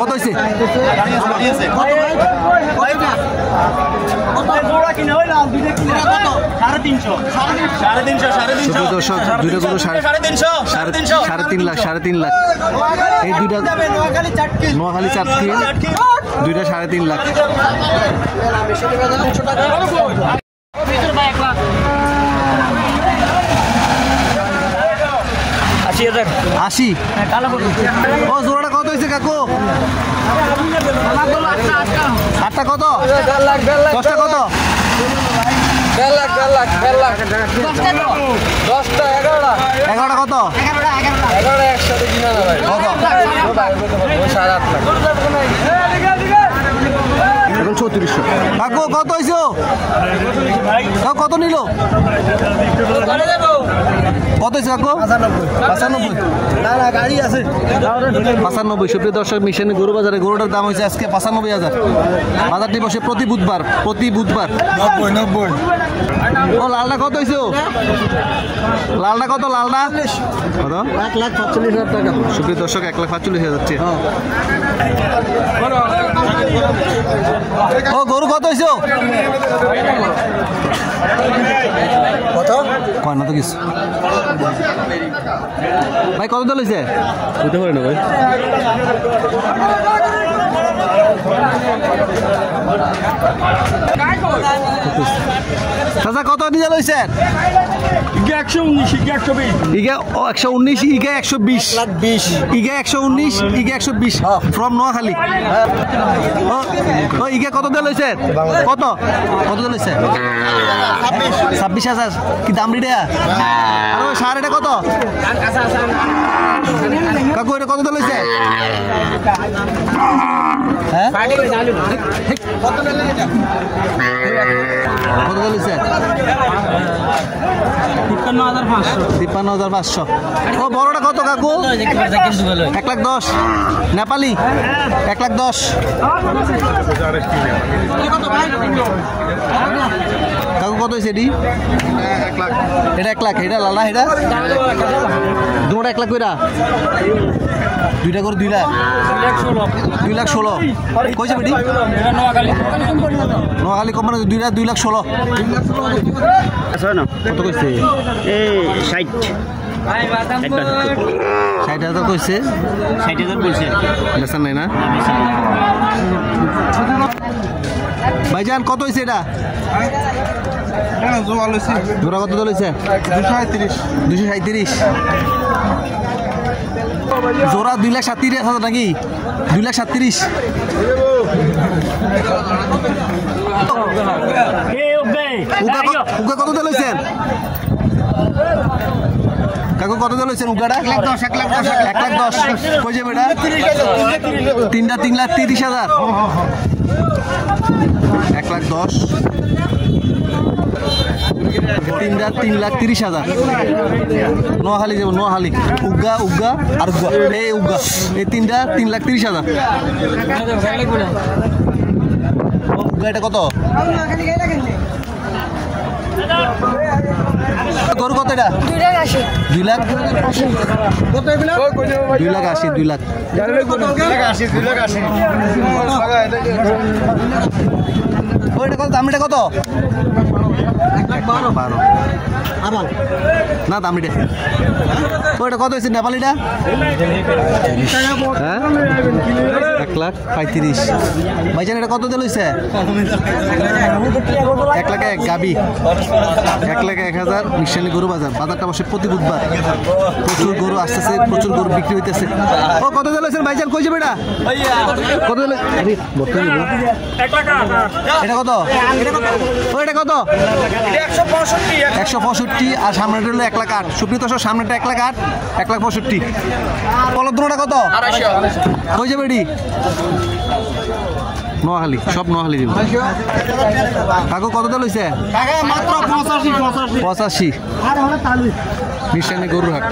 কত হইছে? সাড়ে তিন লাখ এই দুইটা নোয়াখালী চারটি দুইটা 3.5 লাখ। আশি। ও জোড়াটা কত হয়েছে কাকু? 8টা কত? 10টা কত? 11টা কত? 3400। কাকু কত হয়েছে? কত নিল? কত হয়েছে কাকু? 95। গাড়ি আছে 95। সুপ্রিয় দর্শক, মিশনে গরু বাজারে গরুটার দাম হয়েছে আজকে 95,000। বাজারটি বসে প্রতি বুধবার। 90। ও লালটা কত হয়েছে? লালটা কত? লালটা কত? 1,45,000 টাকা। সুপ্রিয় দর্শক, 1,45,000 যাচ্ছে। ও গরু কত হয়েছে? কত কয় না তো কিছু। ভাই কত দল হয়েছে? বুঝতে পারি না ভাই। চাচা কত নিয়ে লইছে? 119, 119, 120, 119, ফ্রম নোয়াখালী। ও ইগে কত দিয়ে লইছে? কত দিয়ে লইছে? 26,000। কি দাম রিডা? আর ওই সার এটা কত? কাকু এটা কত দিয়ে লইছে? হ্যাঁ কত দিয়ে লইছে? 53,500। ও বড়টা কত কাকু? 1,10,000 নেপালি। 1,10,000। কাকু কত হয়েছে এটি? 1 লাখ। এটা 1 লাখ। এটা লালা এটা দুটা 1 লাখ কইরা দুইটা করে 2 লাখ। 2,16,000 কইছে বেটি? নোয়াখালী কোম্পানি 2,16,000। কত কইছে? 60,000 কইছে। 60,000 বলছে। বেচার নাই না ভাইজান? কত হয়েছে এটা? জোড়া কত চলেছে? 237। জোড়া 2,37,000 নাকি? 2,37,000। উগা কত চলেছেন কাকু? কত চলেছেন উগাটা? 1,10,000। কই যাবে এটা? তিনটা 3,30,000। 1,10,000। তিনটা 3,30,000। নোয়াখালী যাব। নোয়াখালী উগা আর উগা। এই উগা এই তিনটা 3,30,000। উগা এটা কত? গরু কত এটা? 2 লাখ। 2,80,000। 2 লাখ। ওইটা কত? দাম এটা কত? 1,12,000। না দাম এটা ওইটা কত হয়েছে নেপালিটা? 1,35,000। ভাইজান এটা কত দিল হয়েছে? 1 লাখ 1 গাবি। 1,01,000। মিশালি গরু বাজার। বাজারটা বসে প্রতি বুধবার। প্রচুর গরু আসতেছে, প্রচুর গরু বিক্রি হইতেছে। ও কত দিল হয়েছে ভাইজান? কই যাবে এটা? কত দিল? এটা কত? ওইটা কত? 165। আর সামনেটা হলো 1,08,000। সুপ্রিত সামনেটা 1,08,000, 1,65,000। কলর দুটোটা কত? কই যাবে এটি? নোয়াখালী। সব নোয়াখালী দিব। কাকু কত দিল হয়েছে? 85। নিশানি গরুর হাট।